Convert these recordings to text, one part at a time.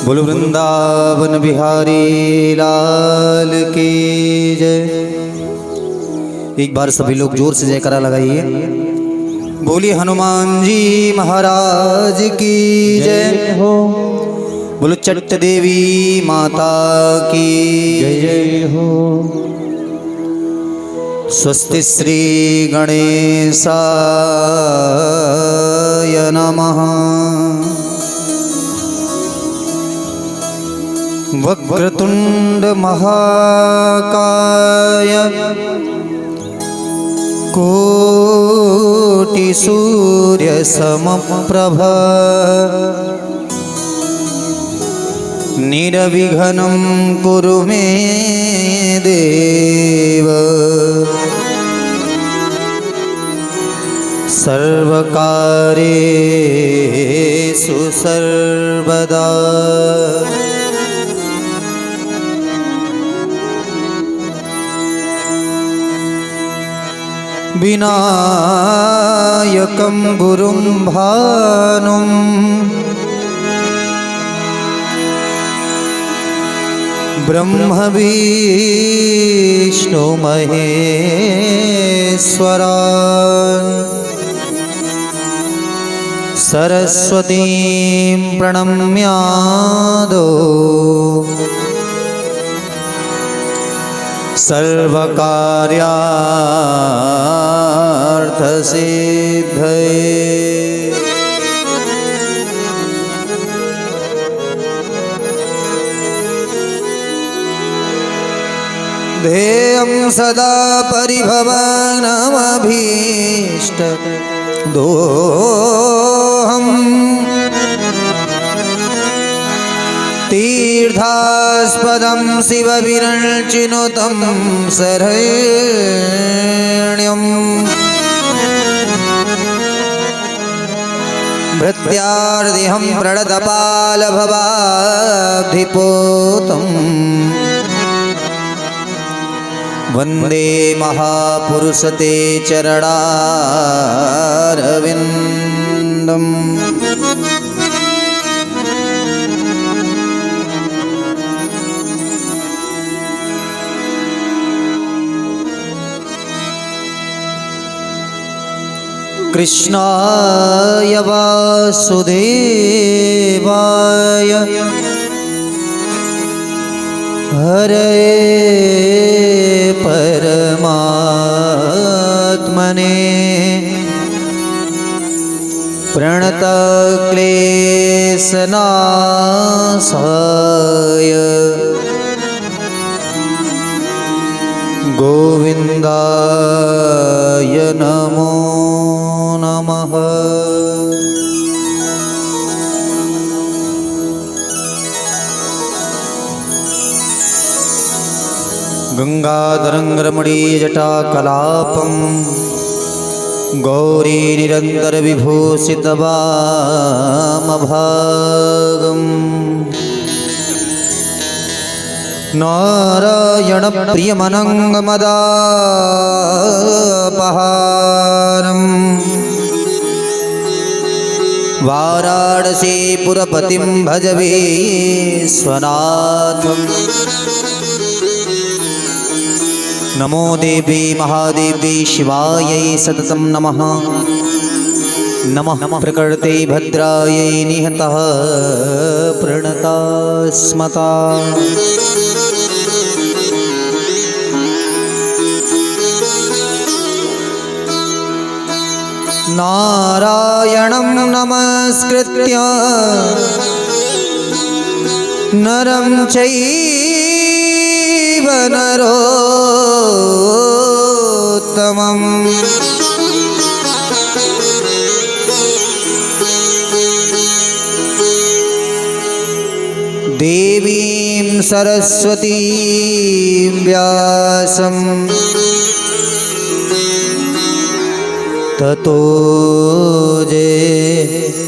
बोलो वृंदावन बिहारी लाल की जय। एक बार सभी लोग जोर से जयकारा लगाइए। बोलिए हनुमान जी महाराज की जय हो। बोलो चट्ट देवी माता की जय जय हो। स्वस्ति श्री गणेशाय नमः। वक्रतुंड महाकाय कोटि सूर्य समप्रभ निर्विघ्नं कुरु मे देव। सर्वकार्येषु सर्वदा विनायकं गुरुं भानुं ब्रह्म विष्णु महेश्वरान् सरस्वतीं प्रणम्यादो सर्वकार्यार्थसिद्धये। ध्येयं सदा परिभवग्नमभीष्टदोहम् तीर्थास्पदं शिवविरञ्चिनुतं शरण्यम् भृत्यार्दिहं प्रणतपालभवाब्धिपोतम् वन्दे महापुरुषते चरणारविन्दम्। कृष्णाय वासुदेवाय हरे परमात्मने प्रणतक्लेशनाशाय गोविन्दाय नमो नमः। गंगाधरं रमणीयजटाकलापं गौरी निरन्तरविभूषितवामभागम् नारायणप्रियमनङ्गमदापहारम् वाराणसीपुरपतिं भज विश्वनाथम्। नमो देवी महादेवी शिवायै सततं नमः। नमः प्रकृते भद्रायै निहतः प्रणतास्मता। नारायणं नमस्कृत्य नरं चैव नरोत्तमम् देवीं सरस्वतीं व्यासं ततो जयमुदीरये।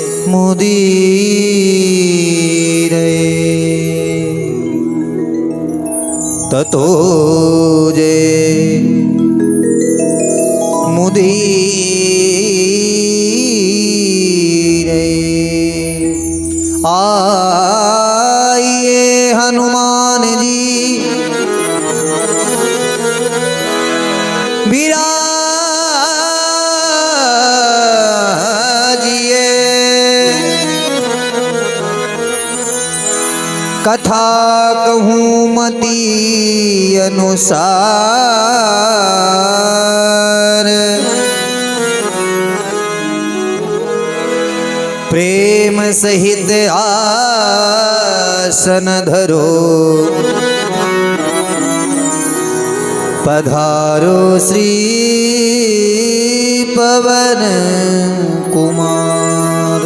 ततो जयमुदीरये। विराजिए। कथा कहूँ मति अनुसार, प्रेम सहित आसन धरो, पधारो श्री पवन कुमार।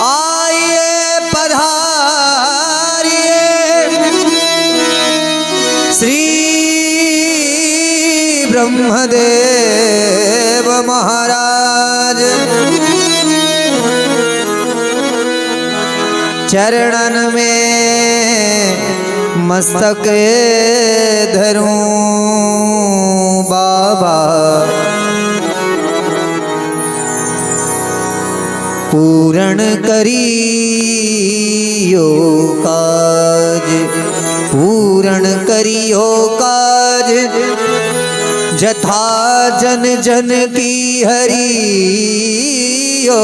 आइए पधारिए श्री ब्रह्मदेव महाराज, चरणन में मस्तक धरूं बाबा, पूर्ण करियो काज, पूर्ण करियो काज, जथा जन जन की हरियो।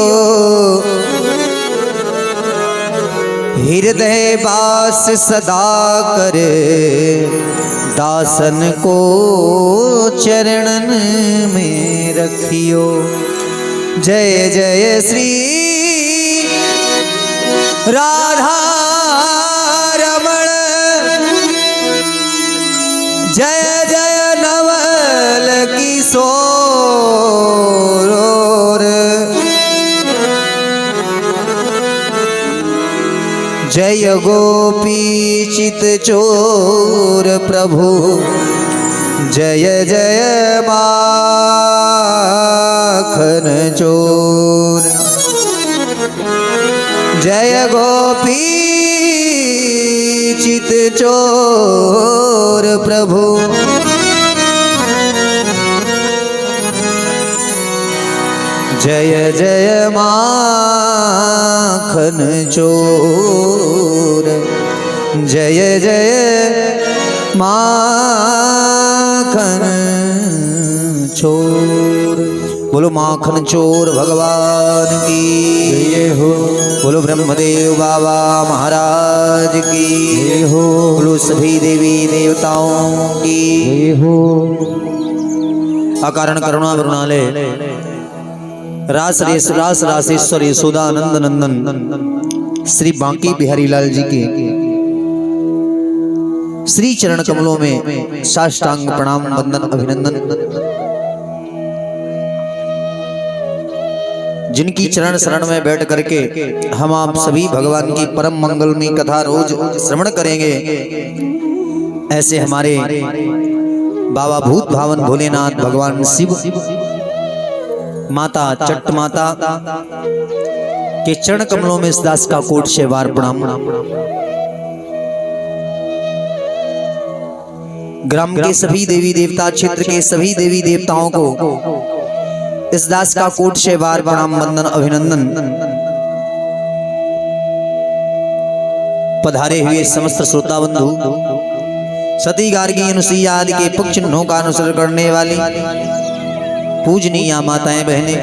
हृदय वास सदा करे, दासन को चरणन में रखियो। जय जय श्री राधा रमण, जय जय नवल किशोर, जय गोपी चित चोर प्रभु, जय जय माखन चोर, जय गोपी चित चोर प्रभु, जय जय माखन चोर, जय जय माखन चोर। बोलो माखन चोर भगवान की जय हो, बोलो ब्रह्मदेव बाबा महाराज की जय हो, बोलो सभी देवी देवताओं की जय हो। अकारण करुणा वरुणालय रास रासेश्वर यशोदानंद नंदन श्री बांकी बिहारी लाल जी के श्री चरण कमलों में साष्टांग प्रणाम वंदन अभिनंदन। जिनकी चरण शरण में बैठ करके हम आप सभी भगवान की परम मंगलमयी कथा रोज श्रवण करेंगे, ऐसे हमारे बाबा भूत भावन भोलेनाथ भगवान शिव, माता चट्ट माता के चरण कमलों में इस दास का कोट से बार प्रणाम। ग्राम के सभी देवी देवता, क्षेत्र के सभी देवी देवताओं को इस दास का कोट से बार प्रणाम वंदन अभिनंदन। पधारे हुए समस्त श्रोता बंधु, सती गार्गी अनुसुईया आदि के पुख चिन्हों का अनुसरण करने वाली पूजनीय माताएं बहनें,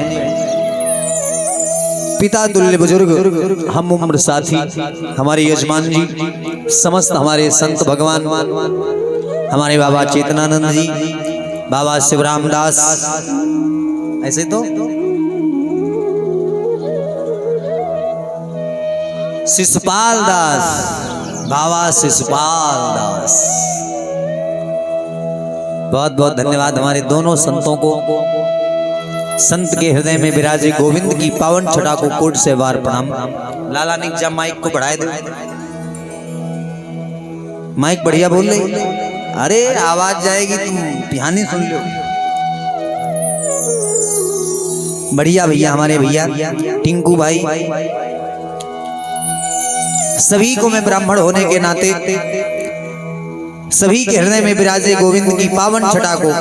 पिता तुल्य बुजुर्ग, हम उम्र साथी, हमारे यजमान जी, समस्त हमारे संत भगवान, हमारे बाबा चेतनानंद जी, बाबा शिवराम दास, ऐसे तो शिशुपाल दास, बाबा शिशुपाल दास, बहुत बहुत धन्यवाद हमारे दोनों संतों को। संत के हृदय में विराजे गोविंद की पावन छटा को कोट से बार प्रणाम। लाला निक जा माइक को बढ़ाए दे, माइक बढ़िया बोल रही, अरे आवाज जाएगी, तुम ध्यान सुन लो। बढ़िया भैया, हमारे भैया टिंकू भाई, सभी को मैं ब्राह्मण होने के नाते सभी के हृदय में विराजे गोविंद की पावन छटा को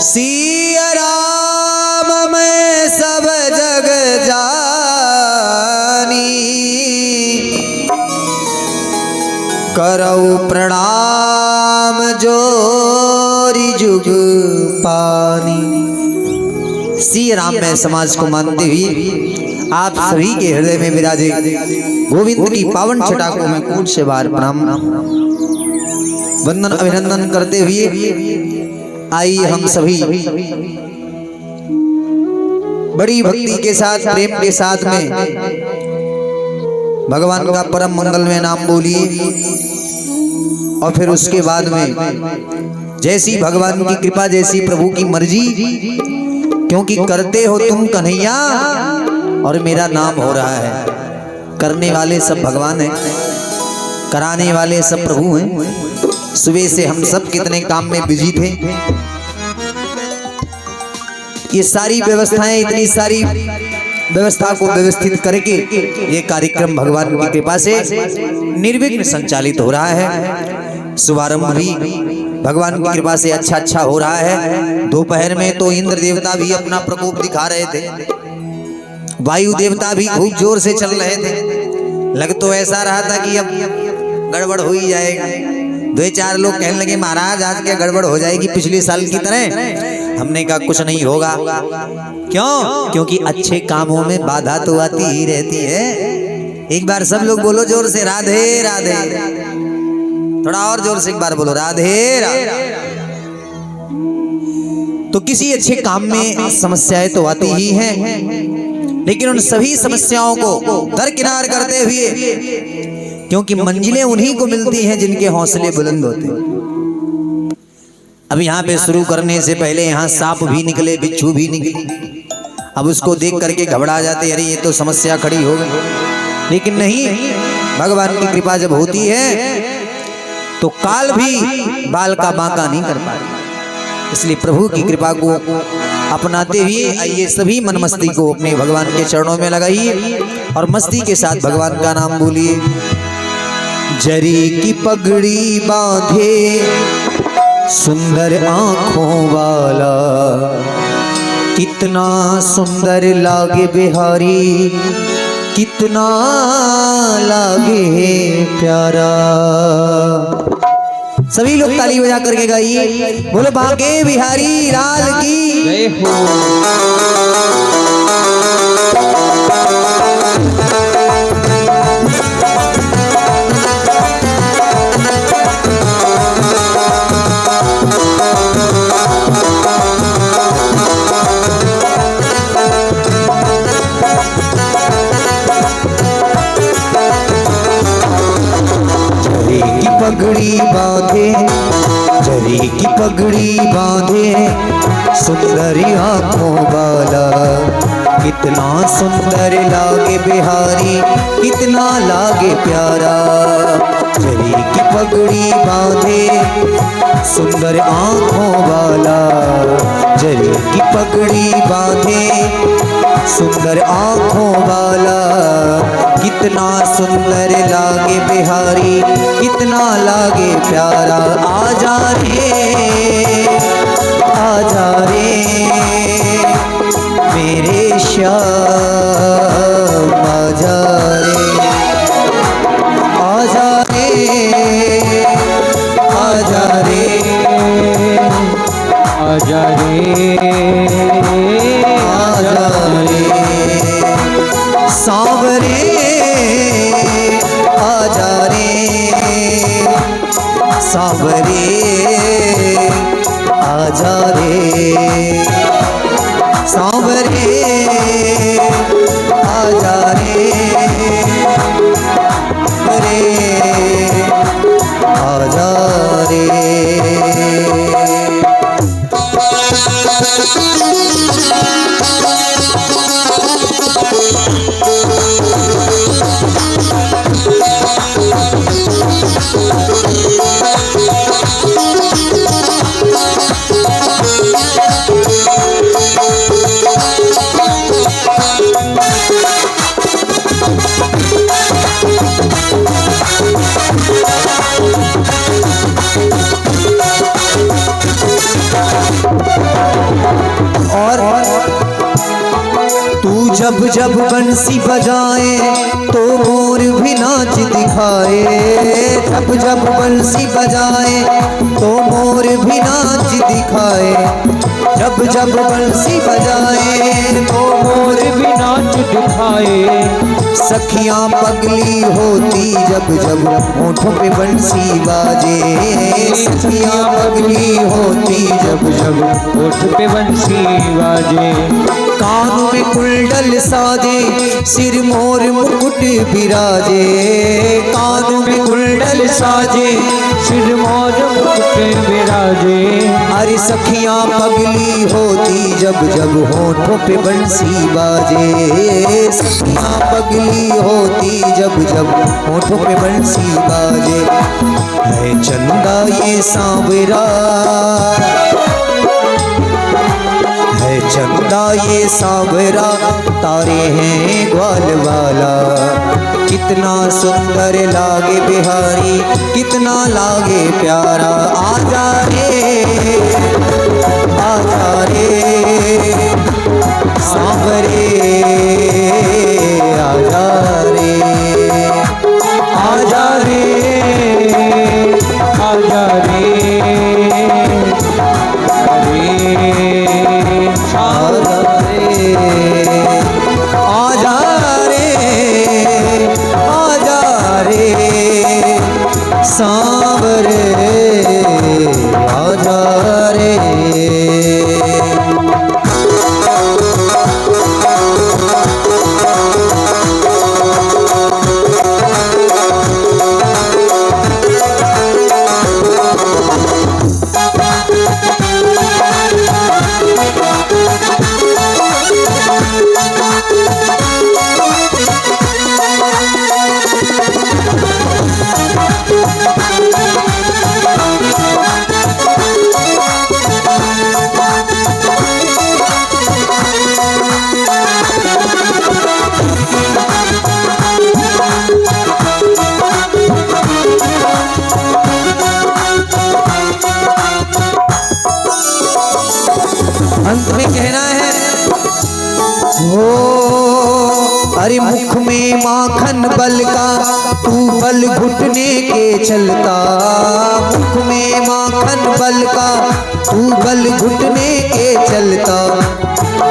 सिया राम में सब जग जानी, करऊ प्रणाम जोरी जुग पानी। श्री राममय समाज को मानते हुए आप सभी के हृदय में विराजे गोविंद की पावन छटा को मैं कूट से बार प्रणाम वंदन अभिनंदन करते हुए आइए हम सभी बड़ी भक्ति के साथ प्रेम के साथ में भगवान का परम मंगलमय नाम बोलिए और फिर उसके बाद में जैसी भगवान की कृपा जैसी प्रभु की मर्जी, क्योंकि करते हो तुम कन्हैया और मेरा नाम हो रहा है। करने वाले सब भगवान हैं, कराने वाले सब प्रभु हैं। सुबह से हम सब कितने काम में बिजी थे, ये सारी व्यवस्थाएं इतनी सारी व्यवस्था को व्यवस्थित करके ये कार्यक्रम भगवान की कृपा से निर्विघ्न संचालित हो रहा है। शुभारंभ भी भगवान की कृपा से अच्छा हो रहा है। दोपहर में तो इंद्र देवता भी अपना प्रकोप दिखा रहे थे, वायु देवता भी खूब जोर से चल रहे थे। लग तो ऐसा रहा था कि अब गड़बड़ हो ही जाएगा। 2-4 लोग कहने लगे महाराज आज क्या गड़बड़ हो जाएगी पिछले साल की तरह। हमने कहा कुछ नहीं होगा। क्यों? क्योंकि अच्छे कामों में बाधा तो आती ही रहती है। एक बार सब लोग बोलो जोर से राधे राधे, थोड़ा और जोर से एक बार बोलो राधे राधे। तो किसी अच्छे काम में समस्याएं तो आती ही हैं, लेकिन उन सभी समस्याओं को दरकिनार करते हुए, क्योंकि मंजिलें उन्हीं को मिलती हैं जिनके हौसले बुलंद होते हैं। अब यहाँ पे शुरू करने से पहले यहाँ सांप भी निकले, बिच्छू भी निकले। अब उसको देख करके घबरा जाते, अरे ये तो समस्या खड़ी हो गई। लेकिन नहीं, भगवान की कृपा जब होती है तो काल भी बाल का बांका नहीं कर पाता। इसलिए प्रभु की कृपा को अपनाते हुए आइए सभी मन मस्ती को अपने भगवान के चरणों में लगाइए और मस्ती के साथ भगवान का नाम बोलिए। जरी की पगड़ी बांधे सुंदर आंखों वाला, कितना सुंदर लागे बिहारी, कितना लागे प्यारा। सभी लोग ताली बजा करके गाइए, बोलो बांके बिहारी लाल की जय हो। पगड़ी बांधे, जरी की पगड़ी बांधे सुंदर आंखों वाला, कितना सुंदर लागे बिहारी, कितना लागे प्यारा। जरी की पगड़ी बांधे सुंदर आंखों वाला, जरी की पगड़ी बांधे सुंदर आंखों वाला, कितना सुंदर लागे बिहारी, कितना लागे प्यारा। आजा रे मेरे श्याम, आजा रे, आजा रे, आजा रे, आजा रे, आजा रे सांवरे, आजा रे सांवरे, आजा रे सांवरे, आजा रे आजा रे। जब जब बंसी बजाए तो मोर भी नाच दिखाए, जब जब बंसी बजाए तो मोर भी नाच दिखाए। जब जब बंसी बजाए तो मोर भी नाच दिखाए। सखियां पगली होती जब जब होठों पे बंसी बाजे। सखियां पगली होती जब जब होठ पे बंसी बाजे। कानों में कुंडल साजे, सिर मोर मुकुट बिराजे। कानों में कुंडल साजे, सिर मोर मुकुट बिराजे। अरे सखियां पगली होती जब जब होठों पे बंसी बाजे। सखियां पगली होती जब जब होठों पे बंसी बाजे। है चंदा ये सांवरा, है चंदा ये सांवरा, तारे हैं ग्वाल वाला। कितना सुंदर लागे बिहारी, कितना लागे प्यारा। आजा रे आजा रे सांवरे, आजा रे आजा रे आजा रे आजा रे आजा रे सांवरे, आजा रे। अंत में कहना है हो, अरे मुख में माखन बल का, तू बल घुटने के चलता। मुख में माखन बल का, तू बल घुटने के चलता।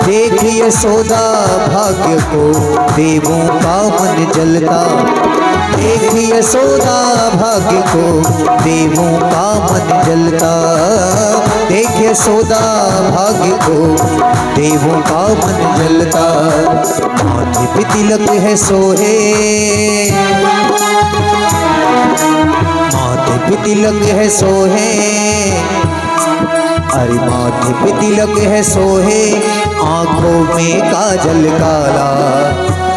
देख यशोदा भाग्य को, देवों का मन जलता। देख यशोदा भाग्य को, देवों का मन जलता। देख यशोदा भाग्य को, देवों का मन जलता। माथे पे तिलक है सोहे, माथे पे तिलक है सोहे। अरे माथे पे तिलक है सोहे, आंखों में काजल काला।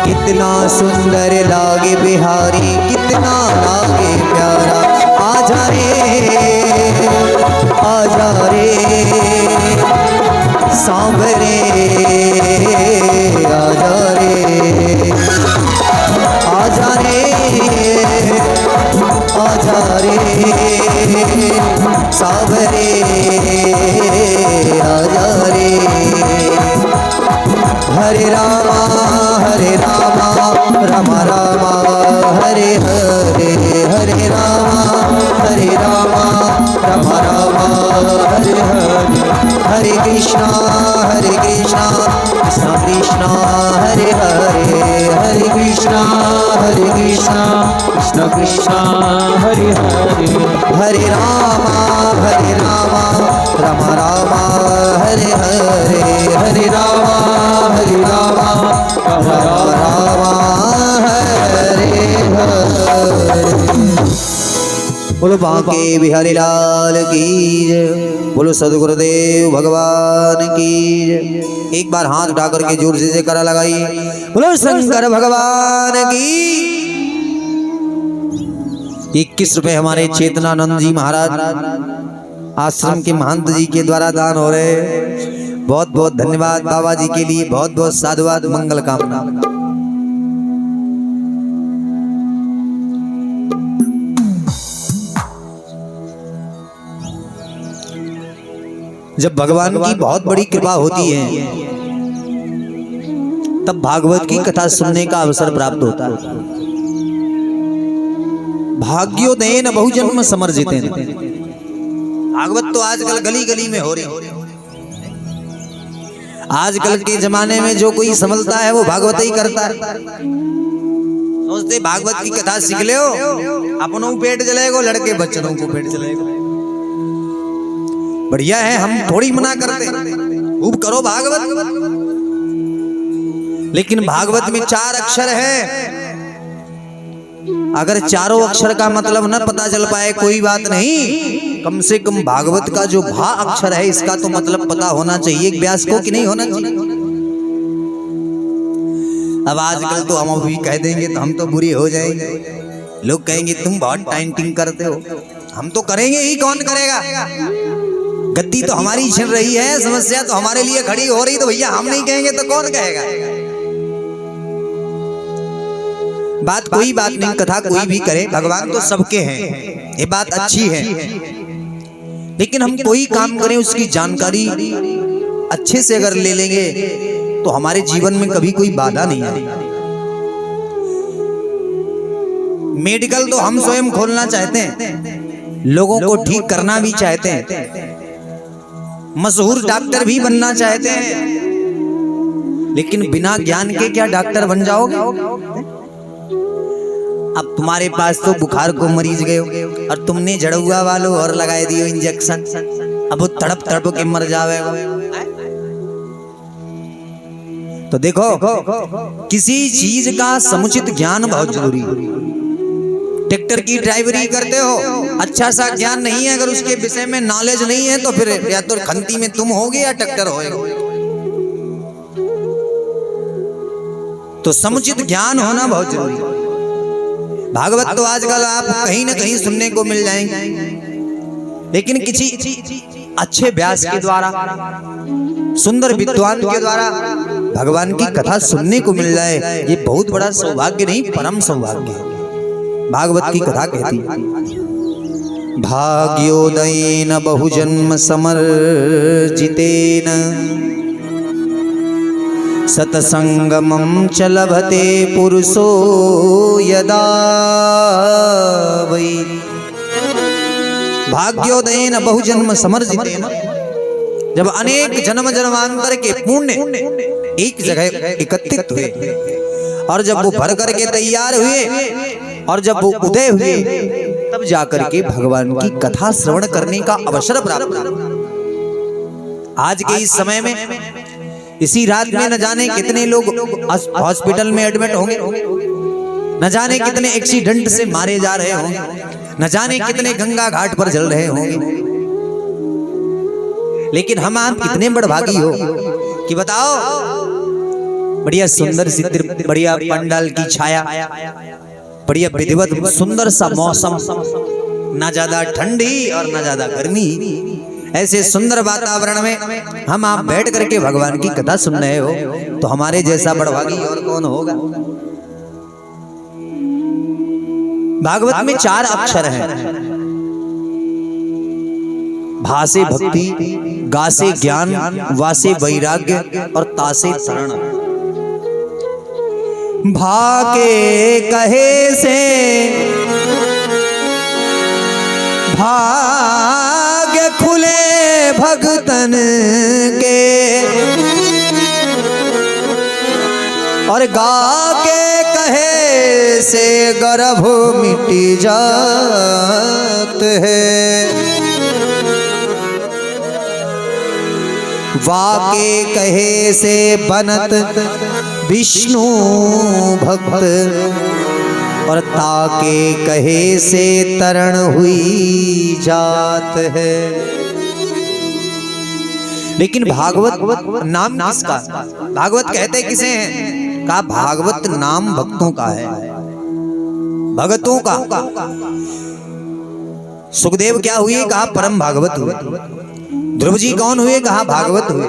कितना सुंदर लागे बिहारी, कितना लागे प्यारा। आजा रे आजा रे सांवरे, आजा रे आजा रे आजा रे सांवरे, आजा रे। हरे रामा राम रामा हरे हरे, हरे रामा राम रामा हरे हरे। हरे कृष्णा कृष्णा कृष्णा हरे हरे। हरे कृष्णा कृष्णा कृष्णा हरे हरे। हरे रामा राम रामा हरे हरे। हरे रामा राम रामा हरे हरे। बोलो बांके बिहारी लाल की जय। बोलो सदगुरुदेव भगवान की जय। एक बार हाथ उठा करके जोर से जयकारा लगाइए। बोलो शंकर भगवान की। 21 रुपए हमारे चेतनानंद जी महाराज आश्रम के महंत जी के द्वारा दान हो रहे। बहुत बहुत धन्यवाद बाबा जी के लिए, बहुत बहुत साधुवाद, मंगल कामना। जब भगवान की बहुत बड़ी कृपा होती है तब भागवत की कथा सुनने का अवसर प्राप्त होता है। भाग्योदयेन बहुजन्म समर्जितेन। भागवत तो आजकल गली गली में हो रही है। आजकल के जमाने में जो कोई संभलता है वो भागवत ही करता है। सोचते भागवत की कथा सीख ले हो, अपनों को पेट जलेगो, लड़के बच्चों को पेट जलेगो। बढ़िया है, हम थोड़ी मना करते, खूब करो भागवत। लेकिन भागवत में 4 अक्षर है। अगर चारों अक्षर का मतलब न पता चल पाए कोई बात नहीं, कम से कम भागवत का जो भा अक्षर है इसका तो मतलब पता होना चाहिए व्यास को कि नहीं होना चाहिए। अब आजकल तो हम अभी कह देंगे तो हम तो बुरी हो जाएंगे। लोग कहेंगे तुम बहुत टाइंटिंग करते हो। हम तो करेंगे ही, कौन करेगा? गद्दी तो हमारी छिन रही है, समस्या तो हमारे लिए खड़ी हो रही, तो भैया हम नहीं कहेंगे तो कौन कहेगा? बात कोई बात नहीं, कथा कोई भी करे, भगवान तो सबके हैं, ये बात अच्छी है। लेकिन हम कोई काम करें उसकी जानकारी अच्छे से अगर ले लेंगे तो हमारे जीवन में कभी कोई बाधा नहीं आएगी। मेडिकल तो हम स्वयं खोलना चाहते हैं, लोगों को ठीक करना भी चाहते हैं, मशहूर डॉक्टर भी बनना चाहते हैं, लेकिन बिना ज्ञान के क्या डॉक्टर बन जाओगे? अब तुम्हारे पास तो बुखार को मरीज गए और तुमने जड़ुआ वालों और लगाए दियो इंजेक्शन, अब वो तड़प तड़प के मर जावे। तो देखो, किसी चीज का समुचित ज्ञान बहुत जरूरी है। ट्रैक्टर की ड्राइवरी करते हो, अच्छा सा ज्ञान नहीं है, अगर उसके विषय में नॉलेज नहीं है तो फिर या तो खंती में तुम होगे या ट्रैक्टर होएगा। तो समुचित ज्ञान होना बहुत जरूरी है। भागवत तो आजकल आप कहीं ना कहीं सुनने को मिल जाएंगे, लेकिन किसी अच्छे व्यास के द्वारा, सुंदर विद्वान के द्वारा भगवान की कथा सुनने को मिल जाए, ये बहुत बड़ा सौभाग्य नहीं, परम सौभाग्य है। भागवत की कथा कहती है, भाग्योदयेन बहुजन्म समर्जितेन सतसंगमं च लभते पुरुषो यदा वै। भाग्योदयेन बहुजन्म समर्जितेन, जब अनेक जन्म जन्मांतर के पुण्य एक जगह एकत्रित हुए और जब वो भर करके तैयार हुए और जब वो उदय हुए, तब जाकर के भगवान की कथा श्रवण करने का अवसर प्राप्त। आज के इस समय में, इसी रात में न जाने कितने लोग हॉस्पिटल में एडमिट होंगे, न जाने कितने एक्सीडेंट से मारे जा रहे होंगे, न जाने कितने गंगा घाट पर जल रहे होंगे। लेकिन हम आप कितने बड़भागी हो कि बताओ, बढ़िया सुंदर सी, बढ़िया पंडाल की छाया, बढ़िया विधिवत सुंदर सा मौसम, ना ज्यादा ठंडी और ना ज्यादा गर्मी, ऐसे सुंदर वातावरण में हम आप बैठ करके भगवान की कथा सुन रहे हो, तो हमारे जैसा बड़भागी और कौन होगा? भागवत में 4 अक्षर हैं, भा से भक्ति, गा से ज्ञान, वा से वैराग्य और ता से शरण। भा के कहे से भाग्य खुले भगतन के, और गा के कहे से गर्भ मिट जात है। वा के कहे से बनत विष्णु भक्त, और ता के कहे से तरण हुई जात है। लेकिन भागवत नाम किसका? भागवत कहते किसे हैं? कहा भागवत नाम भक्तों का है, भगतों का। सुखदेव क्या हुए? कहा परम भागवत हुए। ध्रुव जी कौन हुए? कहा भागवत हुए।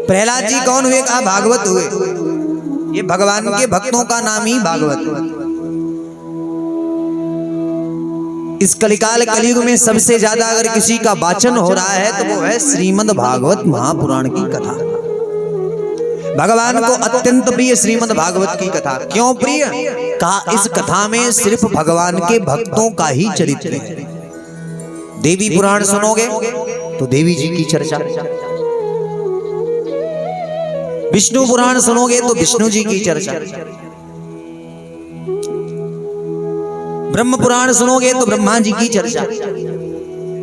प्रहलाद जी कौन हुए? कहा भागवत हुए। ये भगवान के भक्तों का नाम ही भागवत। इस कलिकाल कलयुग में सबसे ज्यादा अगर किसी का वाचन हो रहा है तो वो है श्रीमद् भागवत महापुराण की कथा। भगवान को अत्यंत प्रिय श्रीमद् भागवत की कथा। क्यों प्रिय? कहा इस कथा में सिर्फ भगवान के भक्तों का ही चरित्र है। देवी पुराण सुनोगे तो देवी जी की चर्चा, विष्णु पुराण सुनोगे तो विष्णु जी की चर्चा, ब्रह्म पुराण सुनोगे तो ब्रह्मा जी की चर्चा।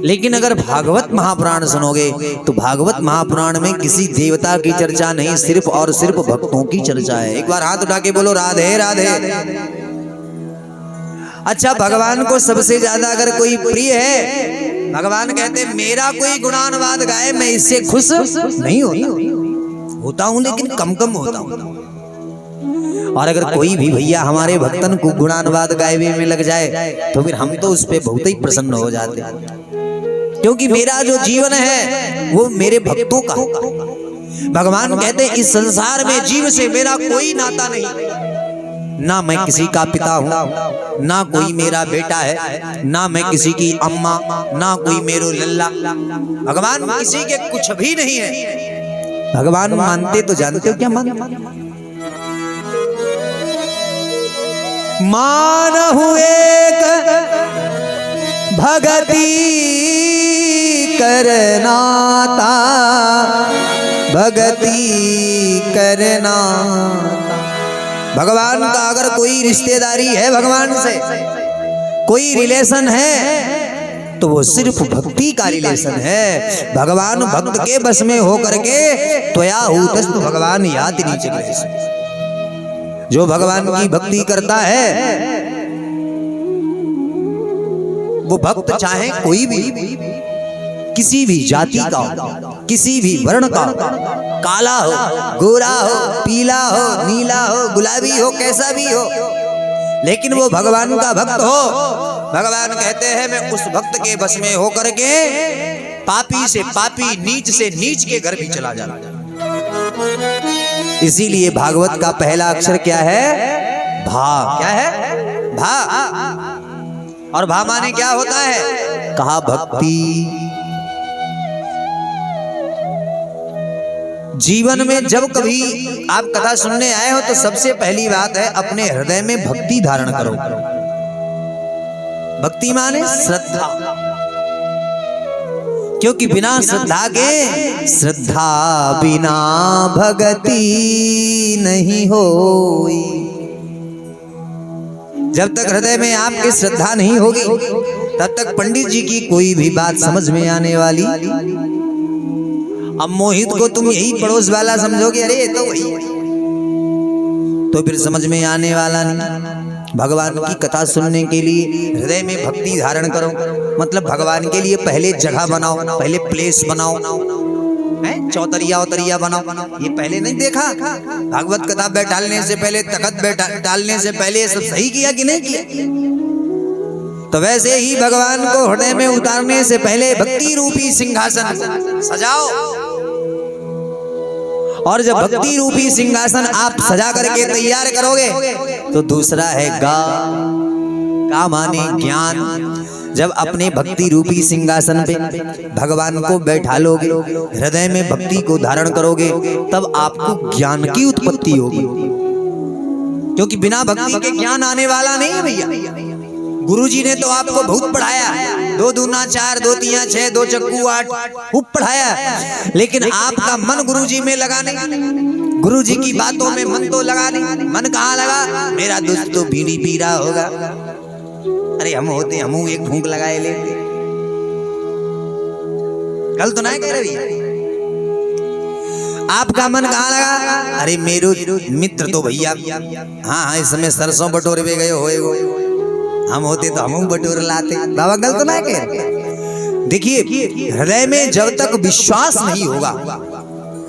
लेकिन अगर भागवत महापुराण सुनोगे तो भागवत महापुराण में किसी देवता की चर्चा नहीं, सिर्फ और सिर्फ भक्तों की चर्चा है। एक बार हाथ उठा के बोलो राधे राधे। अच्छा, भगवान को सबसे ज्यादा अगर कोई प्रिय है, भगवान कहते मेरा कोई गुणानुवाद गाए मैं इससे खुश नहीं होता हूं, लेकिन कम कम होता हूं। और अगर कोई भी भैया हमारे भक्तन को गुणानुवाद गायबे में लग जाए तो फिर हम तो उस पे बहुत ही प्रसन्न हो जाते हैं, क्योंकि मेरा जो जीवन है वो मेरे भक्तों का। भगवान कहते हैं इस संसार में जीव से मेरा कोई नाता नहीं, ना मैं किसी का पिता हूं, ना कोई मेरा बेटा है, ना मैं किसी की अम्मा, ना कोई मेरो लल्ला। भगवान किसी के कुछ भी नहीं है। भगवान मानते तो जानते हो क्या मानते? मानहु एक भगति करनाता, भगति करना। भगवान का अगर कोई रिश्तेदारी है, भगवान से कोई रिलेशन है तो वो सिर्फ भक्ति का रिलेशन है। भगवान भक्त के बस में होकर के त्वया हूतस्तु भगवान याति नीचे। जो भगवान की भक्ति करता है वो भक्त चाहे कोई भी, किसी भी जाति का हो, किसी भी वर्ण का हो, काला हो, गोरा हो, पीला हो, नीला हो, गुलाबी हो, कैसा भी हो, लेकिन वो भगवान का भक्त हो। भगवान कहते हैं मैं उस भक्त के बस में होकर के पापी से पापी, नीच से नीच के घर भी चला जाता। इसीलिए भागवत का पहला अक्षर क्या है? भा। क्या है? भा। और भा माने क्या होता है? कहा भक्ति। जीवन में जब कभी आप कथा सुनने आए हो तो सबसे पहली बात है अपने हृदय में भक्ति धारण करो। भक्ति माने श्रद्धा, क्योंकि बिना श्रद्धा के, श्रद्धा बिना भक्ति नहीं होई। जब तक हृदय में आपकी श्रद्धा नहीं होगी तब तक पंडित जी की कोई भी बात समझ में आने वाली। अब मोहित को तुम यही पड़ोस वाला समझोगे, अरे तो वही, तो फिर समझ में आने वाला नहीं। भगवान की कथा सुनने के लिए हृदय में भक्ति धारण करो, मतलब भगवान के लिए पहले जगह बनाओ, पहले प्लेस बनाओ, चौतरिया उतरिया बनाओ। ये पहले नहीं देखा? भागवत कथा बैठालने से पहले, तखत डालने से पहले सब सही किया कि नहीं किया? तो वैसे ही भगवान को हृदय में उतारने से पहले भक्ति रूपी सिंहासन सजाओ। और जब भक्ति रूपी सिंहासन आप सजा करके तैयार करोगे तो दूसरा है गा माने ज्ञान। जब अपने भक्ति रूपी सिंहासन पे भगवान को बैठा लोगे, हृदय में भक्ति को धारण करोगे, तब आपको ज्ञान की उत्पत्ति होगी, क्योंकि बिना भक्ति के ज्ञान आने वाला नहीं है भैया। गुरुजी ने तो आपको बहुत पढ़ाया, 2 दूना 4, 2 तिया 6, 2 चक्कू 8, खूब पढ़ाया, लेकिन आपका मन गुरुजी में लगा नहीं। गुरुजी की बातों में मन तो लगा नहीं। मन कहाँ लगा? मेरा दोस्त तो बीड़ी पी रहा होगा, अरे हम होते हम एक फूंक लगाए लेते। कल तो ना कह रही आपका मन कहाँ लगा? अरे मेरे मित्र तो भैया हाँ इस समय सरसों बटोरे में गए होएगो, हम होते तो हम बटोर लाते। बाबा गलत तो ना कह। देखिए हृदय में जब तक विश्वास नहीं होगा,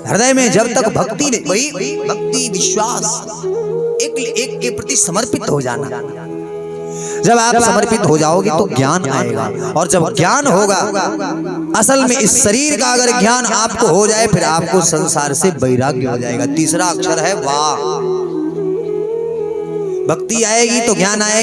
हृदय में जब तक भक्ति नहीं, वही भक्ति विश्वास, एक के प्रति समर्पित हो जाना। जब आप समर्पित हो जाओगे तो ज्ञान आएगा, और जब ज्ञान होगा, असल में इस शरीर का अगर ज्ञान आपको हो जाए फिर आपको संसार से वैराग्य हो जाएगा। तीसरा अक्षर है वाह। भक्ति आएगी तो ज्ञान आएगा।